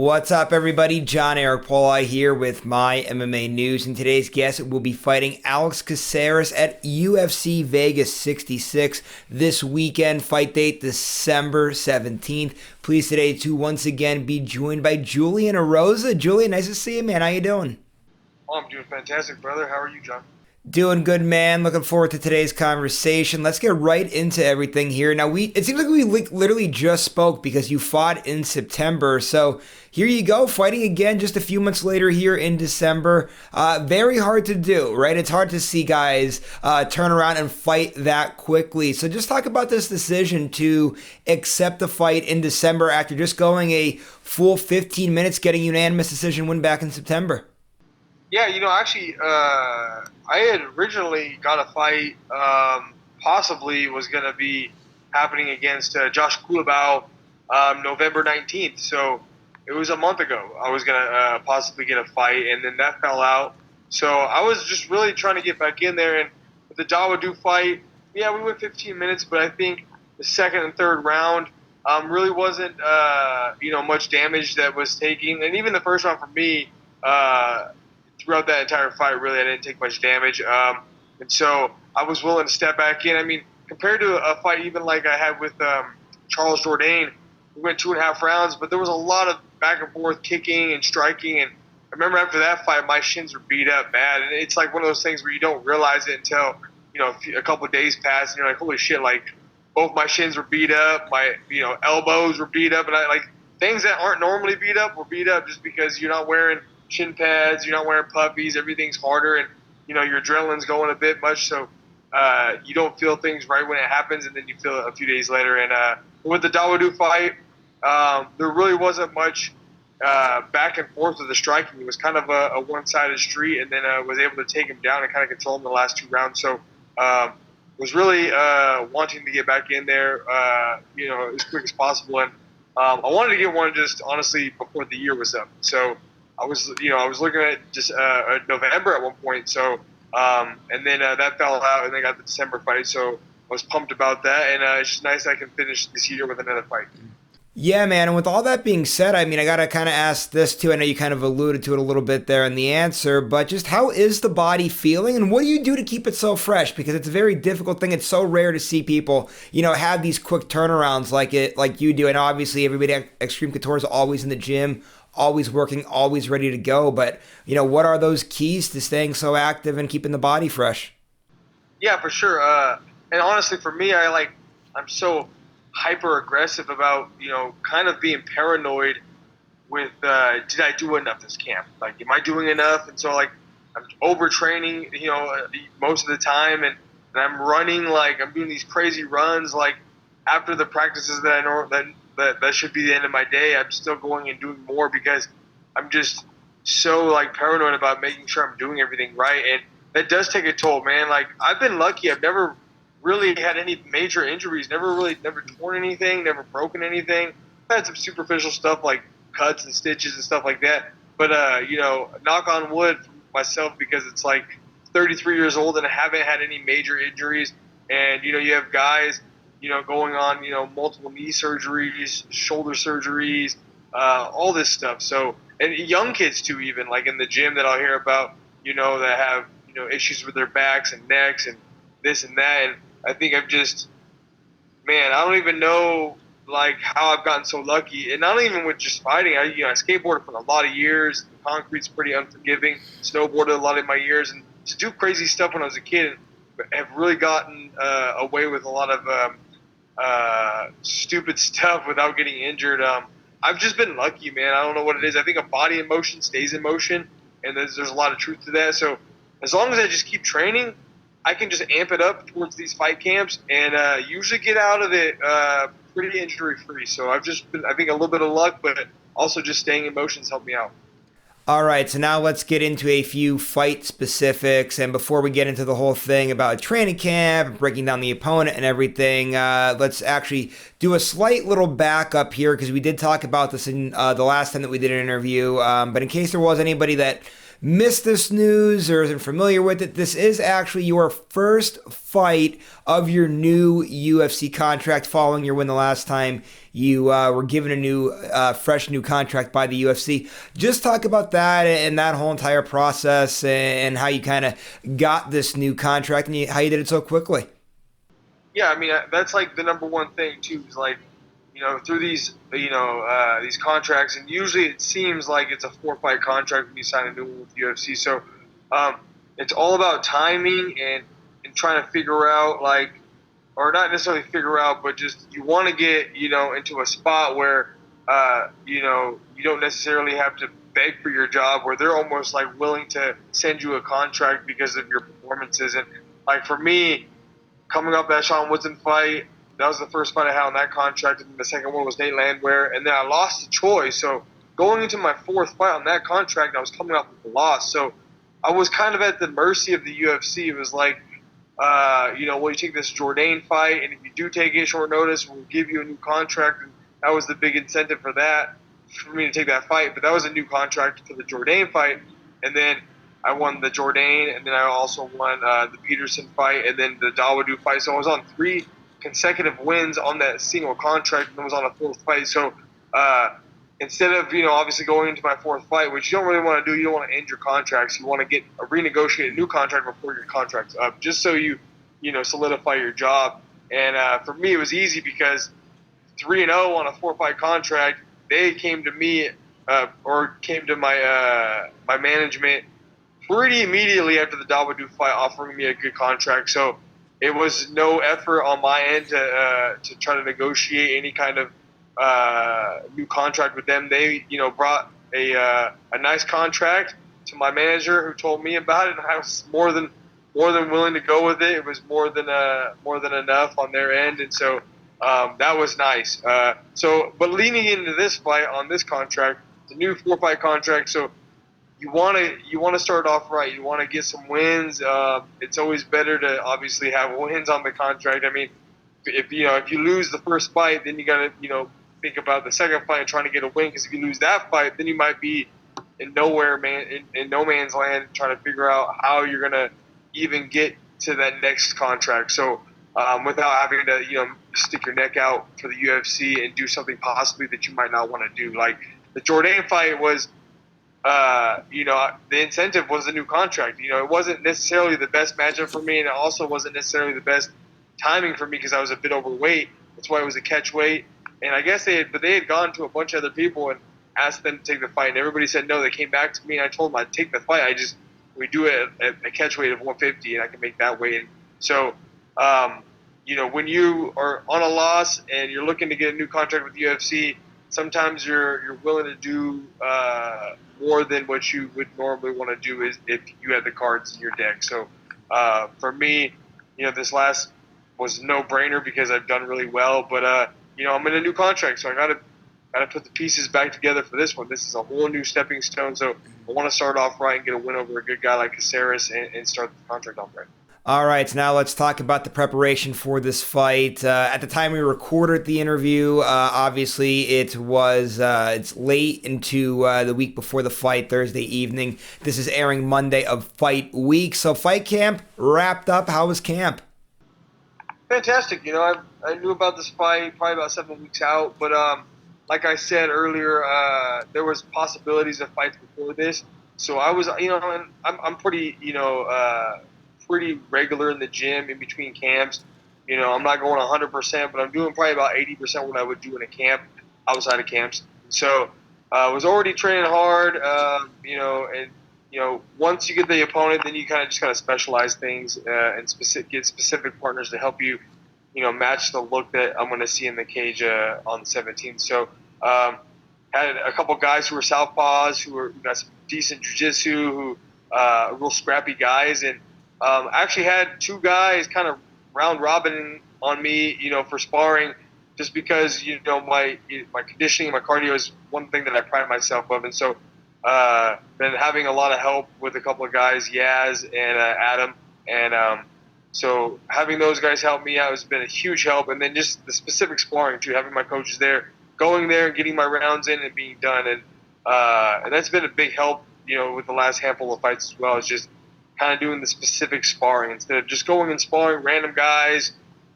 What's up, everybody? John Eric Pauli here with My MMA News, and today's guest will be fighting Alex Caceres at UFC Vegas 66 this weekend. Fight date December 17th. Pleased today to once again be joined by Julian Erosa. Julian, nice to see you, man. How you doing? Oh, I'm doing fantastic, brother. How are you, John? Doing good, man. Looking forward to today's conversation. Let's get right into everything here. Now, it seems like we literally just spoke because you fought in September. So here you go, fighting again just a few months later here in December. Very hard to do, right? It's hard to see guys turn around and fight that quickly. So just talk about this decision to accept the fight in December after just going a full 15 minutes, getting a unanimous decision win back in September. Yeah, actually, I had originally got a fight, possibly was going to be happening against Josh Kulabau November 19th. So it was a month ago. I was going to possibly get a fight, and then that fell out. So I was just really trying to get back in there. And with the Dawodu fight, yeah, we went 15 minutes, but I think the second and third round really wasn't, much damage that was taken. And even the first round for me, throughout that entire fight, really, I didn't take much damage. And so I was willing to step back in. I mean, compared to a fight even like I had with Charles Jourdain, we went 2.5 rounds, but there was a lot of back and forth kicking and striking. And I remember after that fight, my shins were beat up bad. And it's like one of those things where you don't realize it until, a couple of days pass, and you're like, holy shit, like, both my shins were beat up, my, elbows were beat up, and things that aren't normally beat up were beat up just because you're not wearing shin pads, you're not wearing puffies, everything's harder, and your adrenaline's going a bit much, so you don't feel things right when it happens, and then you feel it a few days later. And with the Dawodu fight, there really wasn't much back and forth with the striking. It was kind of a one-sided street, and then was able to take him down and kind of control him the last 2 rounds. So was really wanting to get back in there, as quick as possible, and I wanted to get one just honestly before the year was up. So I was looking at just November at one point. So, and then that fell out, and then got the December fight. So I was pumped about that, and it's just nice I can finish this year with another fight. Yeah, man. And with all that being said, I mean, I got to kind of ask this too. I know you kind of alluded to it a little bit there in the answer, but just how is the body feeling, and what do you do to keep it so fresh? Because it's a very difficult thing. It's so rare to see people, have these quick turnarounds like you do. And obviously everybody at Extreme Couture is always in the gym, always working, always ready to go. But, what are those keys to staying so active and keeping the body fresh? Yeah, for sure. And honestly, for me, I'm so hyper aggressive about, kind of being paranoid with, did I do enough this camp? Like, am I doing enough? And so, I'm overtraining, most of the time, and I'm running, I'm doing these crazy runs, after the practices that I know that should be the end of my day, I'm still going and doing more because I'm just so paranoid about making sure I'm doing everything right. And that does take a toll, man. I've been lucky. I've never really had any major injuries, never torn anything, never broken anything. I've had some superficial stuff like cuts and stitches and stuff like that. But, knock on wood for myself, because it's 33 years old and I haven't had any major injuries. And, you have guys, going on, multiple knee surgeries, shoulder surgeries, all this stuff. So, and young kids too, even in the gym that I'll hear about, that have, issues with their backs and necks and this and that. And I think I don't even know how I've gotten so lucky. And not even with just fighting. I skateboarded for a lot of years. The concrete's pretty unforgiving. Snowboarded a lot of my years, and to do crazy stuff when I was a kid, and have really gotten away with a lot of stupid stuff without getting injured. I've just been lucky, man. I don't know what it is. I think a body in motion stays in motion, and there's a lot of truth to that. So as long as I just keep training, I can just amp it up towards these fight camps and usually get out of it pretty injury-free. So I've just been, I think, a little bit of luck, but also just staying in motion has helped me out. All right, so now let's get into a few fight specifics. And before we get into the whole thing about training camp, breaking down the opponent and everything, let's actually do a slight little backup here, because we did talk about this in the last time that we did an interview. But in case there was anybody that missed this news or isn't familiar with it, this is actually your first fight of your new UFC contract following your win the last time you were given a new, fresh new contract by the UFC. Just talk about that and that whole entire process and how you kind of got this new contract and how you did it so quickly. Yeah, I mean that's like the number one thing too. Is like, through these these contracts, and usually it seems like it's a 4-fight contract when you sign a new one with UFC. So um, it's all about timing and trying to figure out like, or not necessarily figure out, but just you want to get into a spot where you don't necessarily have to beg for your job, where they're almost like willing to send you a contract because of your performances. And like for me, coming up that Sean Woodson fight, that was the first fight I had on that contract, and the second one was Nate Landwehr, and then I lost to Choi. So going into my fourth fight on that contract, I was coming up with a loss. So I was kind of at the mercy of the UFC. It was like, well, you take this Jourdain fight, and if you do take it short notice, we'll give you a new contract. And that was the big incentive for that, for me to take that fight. But that was a new contract for the Jourdain fight, and then I won the Jourdain, and then I also won the Peterson fight, and then the Dawodu fight. So I was on 3 consecutive wins on that single contract, and I was on a 4th fight. So instead of obviously going into my 4th fight, which you don't really want to do, you don't want to end your contracts. You want to get a renegotiate a new contract before your contract's up, just so you solidify your job. And for me, it was easy because 3-0 on a 4-fight contract. They came to me or came to my my management pretty immediately after the Dawodu fight, offering me a good contract. So it was no effort on my end to try to negotiate any kind of new contract with them. They brought a nice contract to my manager, who told me about it, and I was more than willing to go with it. It was more than enough on their end, and so that was nice. But leaning into this fight on this contract, the new 4-fight contract, so you want to start off right. You want to get some wins. It's always better to obviously have wins on the contract. I mean, if you lose the first fight, then you got to think about the second fight and trying to get a win. Because if you lose that fight, then you might be in no man's land, trying to figure out how you're gonna even get to that next contract. So without having to stick your neck out for the UFC and do something possibly that you might not want to do. Like the Jourdain fight was. The incentive was a new contract. It wasn't necessarily the best matchup for me, and it also wasn't necessarily the best timing for me because I was a bit overweight. That's why it was a catch weight. And I guess they had gone to a bunch of other people and asked them to take the fight, and everybody said no. They came back to me, and I told them I'd take the fight. We do it at a catch weight of 150, and I can make that weight. And so, when you are on a loss and you're looking to get a new contract with the UFC, sometimes you're willing to do more than what you would normally want to do is if you had the cards in your deck. So for me, this last was a no-brainer because I've done really well. But I'm in a new contract, so I gotta put the pieces back together for this one. This is a whole new stepping stone. So I want to start off right and get a win over a good guy like Caceres and start the contract off right. All right, so now let's talk about the preparation for this fight. At the time we recorded the interview, obviously it's late into the week before the fight, Thursday evening. This is airing Monday of fight week. So fight camp wrapped up. How was camp? Fantastic. I knew about this fight probably about 7 weeks out, but like I said earlier, there was possibilities of fights before this. So I was, and I'm pretty, pretty regular in the gym in between camps. I'm not going 100%, but I'm doing probably about 80% what I would do in a camp outside of camps. So I was already training hard, once you get the opponent, then you kind of specialize things and get specific partners to help you, match the look that I'm going to see in the cage on the 17th. So had a couple guys who were southpaws, who got some decent jiu-jitsu, who real scrappy guys, and actually had 2 guys kind of round robin on me, for sparring, just because my conditioning, my cardio is one thing that I pride myself of, and so been having a lot of help with a couple of guys, Yaz and Adam, and so having those guys help me out has been a huge help, and then just the specific sparring too, having my coaches there, going there and getting my rounds in and being done, and that's been a big help, with the last handful of fights as well, is just kind of doing the specific sparring instead of just going and sparring random guys,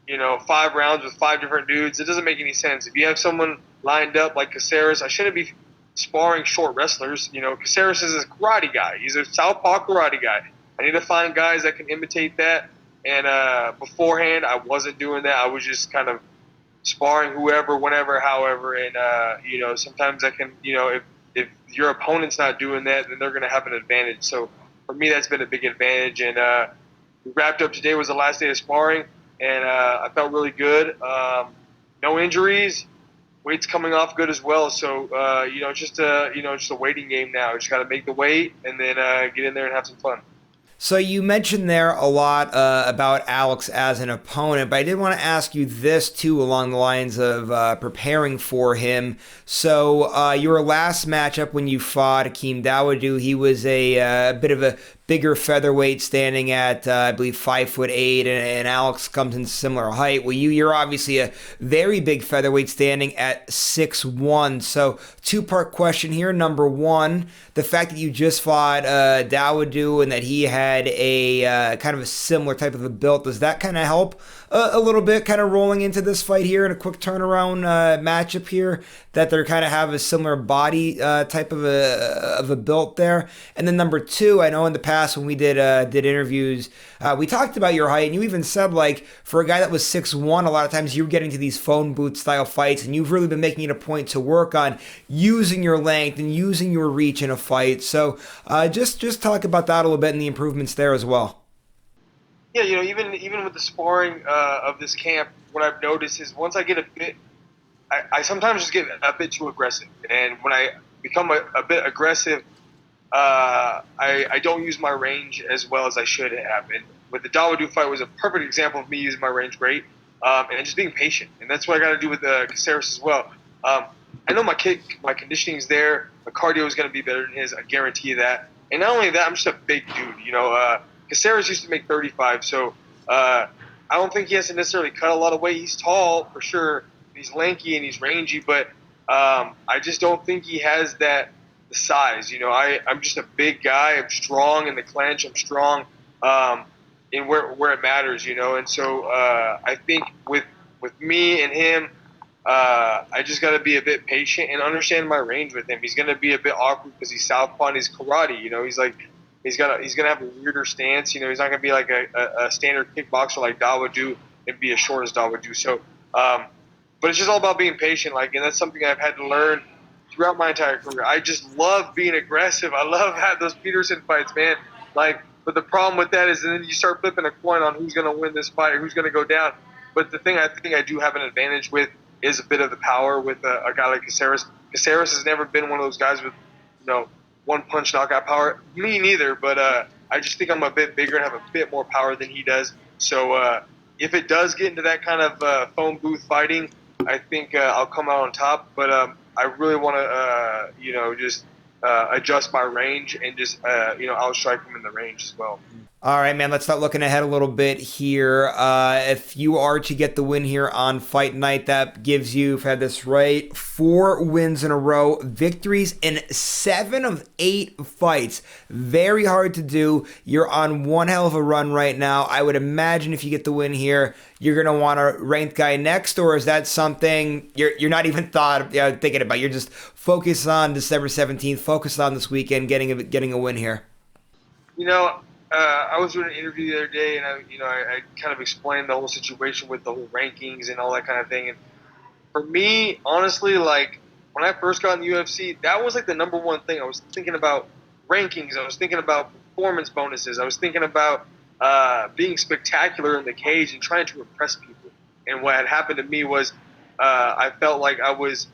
5 rounds with 5 different dudes. It doesn't make any sense. If you have someone lined up like Caceres, I shouldn't be sparring short wrestlers. Caceres is a karate guy. He's a southpaw karate guy. I need to find guys that can imitate that. And beforehand, I wasn't doing that. I was just kind of sparring whoever, whenever, however. And sometimes I can, if your opponent's not doing that, then they're going to have an advantage. So for me, that's been a big advantage. And we wrapped up today. Was the last day of sparring, and I felt really good. No injuries. Weight's coming off good as well. So just a waiting game now. Just got to make the weight and then get in there and have some fun. So you mentioned there a lot about Alex as an opponent, but I did want to ask you this too along the lines of preparing for him. So your last matchup when you fought Akeem Dawodu, he was a bit of a bigger featherweight standing at, I believe, 5'8", and Alex comes in similar height. Well, you're obviously a very big featherweight standing at 6'1". So two-part question here. Number one, the fact that you just fought Dawodu and that he had a kind of a similar type of a build, does that kind of help a little bit kind of rolling into this fight here in a quick turnaround matchup here, that they kind of have a similar body type of a build there? And then number two, I know in the past when we did interviews, we talked about your height, and you even said, like, for a guy that was 6'1", a lot of times you were getting to these phone booth style fights, and you've really been making it a point to work on using your length and using your reach in a fight. So just talk about that a little bit and the improvements there as well. Yeah, even with the sparring of this camp, what I've noticed is once I get a bit, I sometimes just get a bit too aggressive, and when I become a bit aggressive, I don't use my range as well as I should have. And with the Dawodu fight was a perfect example of me using my range great, and just being patient. And that's what I got to do with Caceres as well. I know my conditioning's there. My cardio is going to be better than his. I guarantee you that. And not only that, I'm just a big dude. Caceres used to make 35, so I don't think he has to necessarily cut a lot of weight. He's tall for sure. He's lanky and he's rangy, but I just don't think he has the size. I'm just a big guy. I'm strong in the clinch. I'm strong in where it matters. And so I think with me and him, I just got to be a bit patient and understand my range with him. He's going to be a bit awkward because he's southpaw and he's karate. He's gonna have a weirder stance. He's not gonna be like a standard kickboxer like Dawodu and be as short as Dawodu. So, but it's just all about being patient. And that's something I've had to learn throughout my entire career. I just love being aggressive. I love having those Peterson fights, man. But the problem with that is then you start flipping a coin on who's gonna win this fight or who's gonna go down. But the thing I think I do have an advantage with is a bit of the power with a guy like Caceres. Caceres has never been one of those guys with, one-punch knockout power. Me neither, but I just think I'm a bit bigger and have a bit more power than he does. So if it does get into that kind of phone booth fighting, I think I'll come out on top. But I really want to, just adjust my range and just, outstrike him in the range as well. All right, man, let's start looking ahead a little bit here. If you are to get the win here on fight night, that gives you, if I had this right, 4 wins in a row, victories in 7 of 8 fights. Very hard to do. You're on one hell of a run right now. I would imagine if you get the win here, you're going to want a ranked guy next, or is that something you're not even thinking about? You're just focused on December 17th, focused on this weekend, getting a win here? I was doing an interview the other day, and I kind of explained the whole situation with the whole rankings and all that kind of thing. And for me, honestly, when I first got in the UFC, that was the number one thing. I was thinking about rankings. I was thinking about performance bonuses. I was thinking about being spectacular in the cage and trying to impress people. And what had happened to me was I felt like I was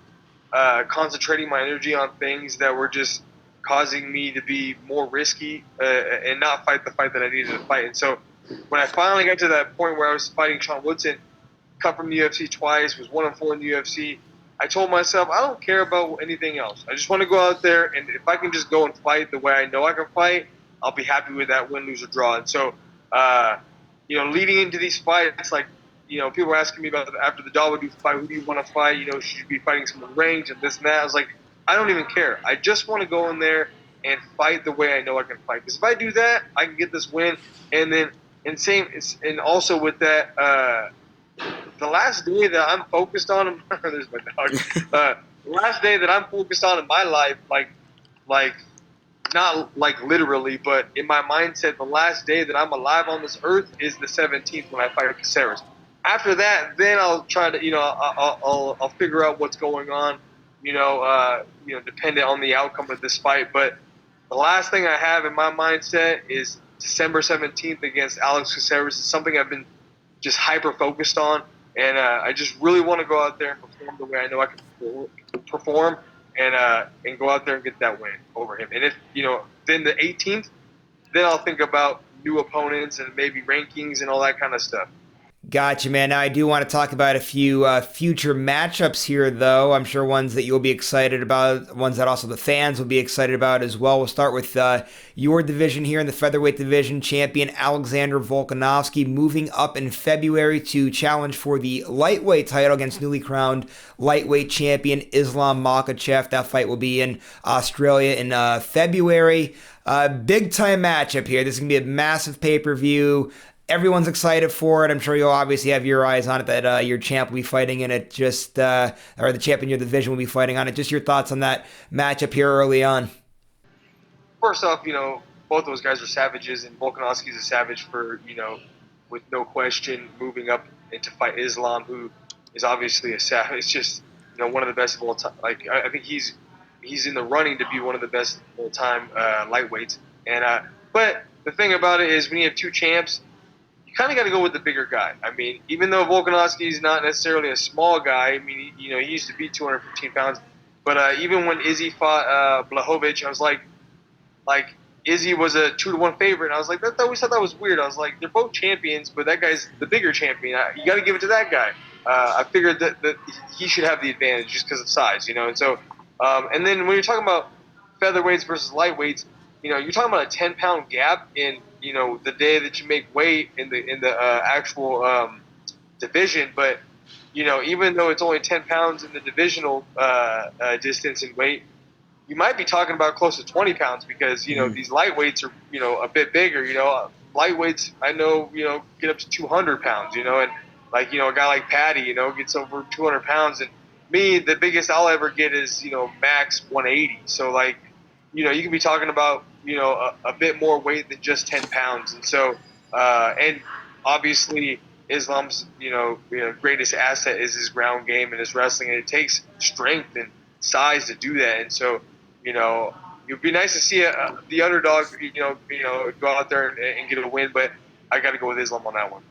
concentrating my energy on things that were just causing me to be more risky and not fight the fight that I needed to fight. And so when I finally got to that point where I was fighting Sean Woodson, cut from the UFC twice, was 1-4 in the UFC, I told myself, I don't care about anything else. I just want to go out there, and if I can just go and fight the way I know I can fight, I'll be happy with that win, lose, or draw. And so, leading into these fights, people were asking me about after the Dawodu fight, who do you want to fight? Should you be fighting someone ranked and this and that? I was like, I don't even care. I just want to go in there and fight the way I know I can fight. Because if I do that, I can get this win. And then, and also with that, the last day that I'm focused on, there's my dog. The last day that I'm focused on in my life, like not like literally, but in my mindset, the last day that I'm alive on this earth is the 17th when I fight Caceres. After that, then I'll try to, I'll figure out what's going on, dependent on the outcome of this fight. But the last thing I have in my mindset is December 17th against Alex Caceres. It's something I've been just hyper focused on, and I just really want to go out there and perform the way I know I can perform, and go out there and get that win over him. And if then the 18th, then I'll think about new opponents and maybe rankings and all that kind of stuff. Gotcha, man. Now, I do want to talk about a few future matchups here, though. I'm sure ones that you'll be excited about, ones that also the fans will be excited about as well. We'll start with your division here in the featherweight division. Champion Alexander Volkanovski moving up in February to challenge for the lightweight title against newly crowned lightweight champion Islam Makhachev. That fight will be in Australia in February. Big time matchup here. This is going to be a massive pay-per-view. Everyone's excited for it. I'm sure you'll obviously have your eyes on it, that your champ will be fighting in it, or the champ in your division will be fighting on it. Just your thoughts on that matchup here early on. First off, both those guys are savages, and Volkanovski's a savage with no question, moving up and to fight Islam, who is obviously a savage. It's just, one of the best of all time. Like, I think he's in the running to be one of the best of all time lightweights. And but the thing about it is, when you have two champs, you kind of got to go with the bigger guy. I mean, even though Volkanovski is not necessarily a small guy, I mean, he used to be 215 pounds. But even when Izzy fought Blachowicz, I was like Izzy was a 2-1 favorite. And I was like, I always thought that was weird. I was like, they're both champions, but that guy's the bigger champion. You got to give it to that guy. I figured that he should have the advantage just because of size, And so, and then when you're talking about featherweights versus lightweights, you're talking about a 10-pound gap in the day that you make weight in the actual division. But even though it's only 10 pounds in the divisional distance in weight, you might be talking about close to 20 pounds because these lightweights are a bit bigger. Lightweights I know get up to 200 pounds. And like a guy like Patty gets over 200 pounds, and me, the biggest I'll ever get is max 180. So like you can be talking about a bit more weight than just 10 pounds. And so, and obviously Islam's, greatest asset is his ground game and his wrestling. And it takes strength and size to do that. And so, it'd be nice to see the underdog, go out there and get a win, but I got to go with Islam on that one.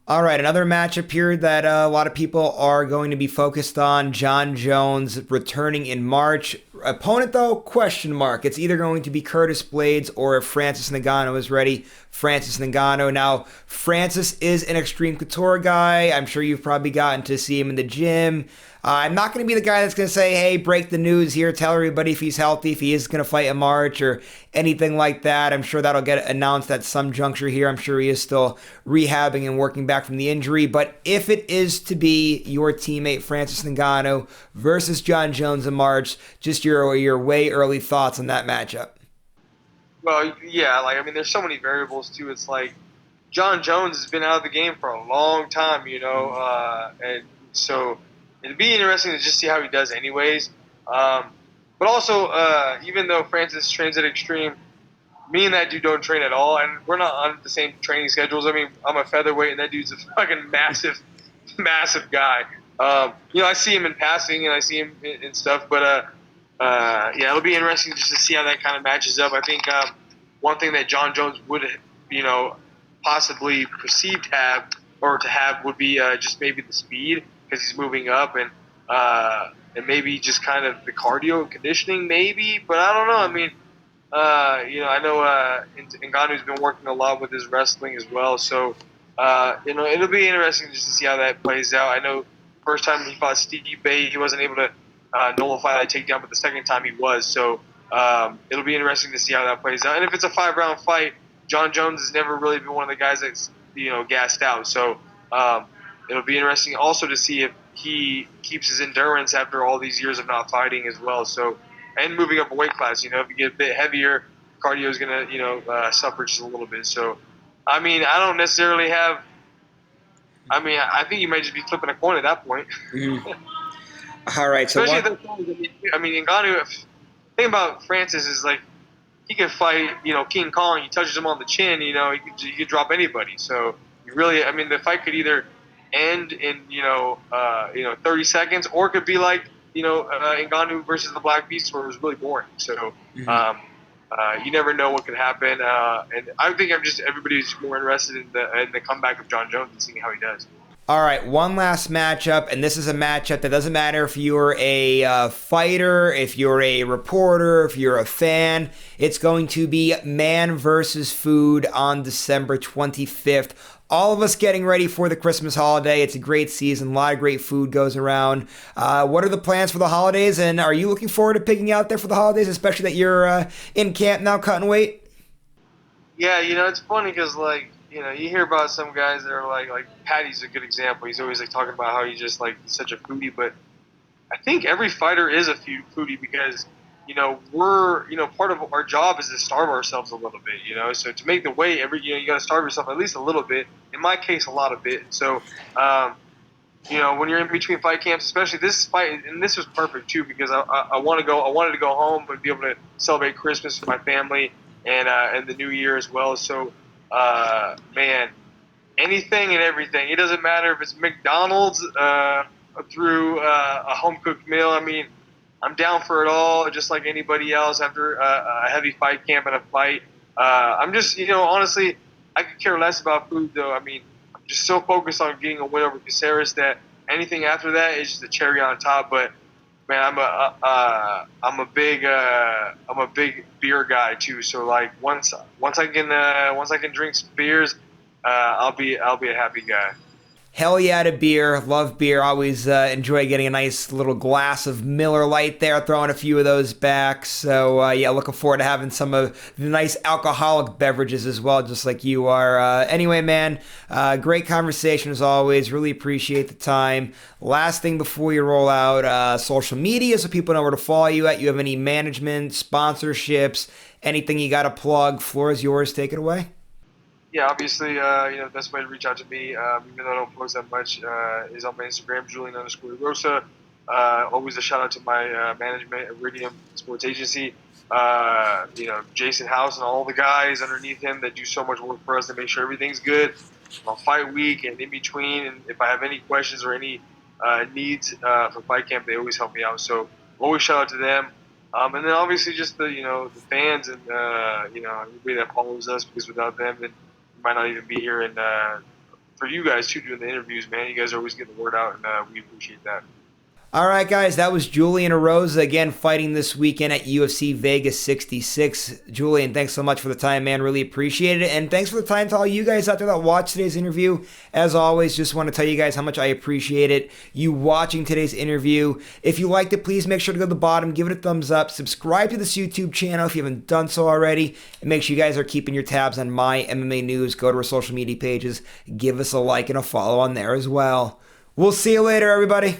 All right, another matchup here that a lot of people are going to be focused on. Jon Jones returning in March. Opponent, though, question mark. It's either going to be Curtis Blades or if Francis Ngannou is ready, Francis Ngannou. Now, Francis is an Extreme Couture guy. I'm sure you've probably gotten to see him in the gym. I'm not going to be the guy that's going to say, hey, break the news here, tell everybody if he's healthy, if he is going to fight in March or anything like that. I'm sure that'll get announced at some juncture here. I'm sure he is still rehabbing and working back from the injury. But if it is to be your teammate Francis Ngannou versus Jon Jones in March, just your way early thoughts on that matchup. Well, yeah, there's so many variables too. It's like Jon Jones has been out of the game for a long time, and so it'd be interesting to just see how he does anyways. But also, even though Francis trains at Extreme, me and that dude don't train at all, and we're not on the same training schedules. I mean, I'm a featherweight, and that dude's a fucking massive, massive guy. I see him in passing, and I see him in stuff, but it'll be interesting just to see how that kind of matches up. I think one thing that Jon Jones would, possibly perceived to have would be just maybe the speed, because he's moving up, and maybe just kind of the cardio and conditioning, maybe. But I don't know. I mean, I know Ngannou's been working a lot with his wrestling as well. So, it'll be interesting just to see how that plays out. I know first time he fought Steve Bay, he wasn't able to nullify that takedown, but the second time he was. So, it'll be interesting to see how that plays out. And if it's a 5-round fight, Jon Jones has never really been one of the guys that's, gassed out. So, it'll be interesting also to see if he keeps his endurance after all these years of not fighting as well. So, and moving up a weight class. You know, if you get a bit heavier, cardio is gonna suffer just a little bit. So, I mean, I don't necessarily have. I mean, I think you might just be flipping a coin at that point. Mm-hmm. All right, so Especially I mean, Ngannou. The thing about Francis is like he can fight, King Kong. He touches him on the chin, he could drop anybody. So you really, I mean, the fight could either end in 30 seconds, or it could be like Ngannou versus the Black Beast, where it was really boring. So you never know what could happen, and I think everybody's more interested in the comeback of John Jones and seeing how he does. All right, one last matchup, and this is a matchup that doesn't matter if you're a fighter, if you're a reporter, if you're a fan. It's going to be Man versus Food on December 25th. All of us getting ready for the Christmas holiday. It's a great season. A lot of great food goes around. What are the plans for the holidays, and are you looking forward to picking out there for the holidays, especially that you're in camp now cutting weight? Yeah, it's funny because, you hear about some guys that are like Patty's a good example. He's always talking about how he's just such a foodie, but I think every fighter is a foodie because we're part of our job is to starve ourselves a little bit. So to make the weight, you got to starve yourself at least a little bit. In my case, a lot of it. And so when you're in between fight camps, especially this fight, and this was perfect too because I wanted to go home and be able to celebrate Christmas with my family and the New Year as well. So. Man, anything and everything. It doesn't matter if it's McDonald's through a home-cooked meal. I mean, I'm down for it all, just like anybody else after a heavy fight camp and a fight. I'm just, honestly, I could care less about food, though. I mean, I'm just so focused on getting a win over Caceres that anything after that is just a cherry on top. But man, I'm a big beer guy too. So once I can drink some beers, I'll be a happy guy. Hell yeah to beer. Love beer. Always enjoy getting a nice little glass of Miller Lite there, throwing a few of those back. So, looking forward to having some of the nice alcoholic beverages as well, just like you are. Anyway, man, great conversation as always. Really appreciate the time. Last thing before you roll out, social media so people know where to follow you at. You have any management, sponsorships, anything you got to plug? Floor is yours. Take it away. Yeah, obviously, the best way to reach out to me, even though I don't post that much, is on my Instagram, Julian_Erosa. Always a shout out to my management, Iridium Sports Agency. Jason House and all the guys underneath him that do so much work for us to make sure everything's good on fight week and in between. And if I have any questions or any needs for fight camp, they always help me out. So always shout out to them. And then obviously just the fans and everybody that follows us, because without them, then we might not even be here. And for you guys too, doing the interviews, man, you guys are always getting the word out, and we appreciate that. All right, guys, that was Julian Erosa again fighting this weekend at UFC Vegas 66. Julian, thanks so much for the time, man. Really appreciate it. And thanks for the time to all you guys out there that watched today's interview. As always, just want to tell you guys how much I appreciate it, you watching today's interview. If you liked it, please make sure to go to the bottom, give it a thumbs up, subscribe to this YouTube channel if you haven't done so already, and make sure you guys are keeping your tabs on MyMMAnews. Go to our social media pages, give us a like and a follow on there as well. We'll see you later, everybody.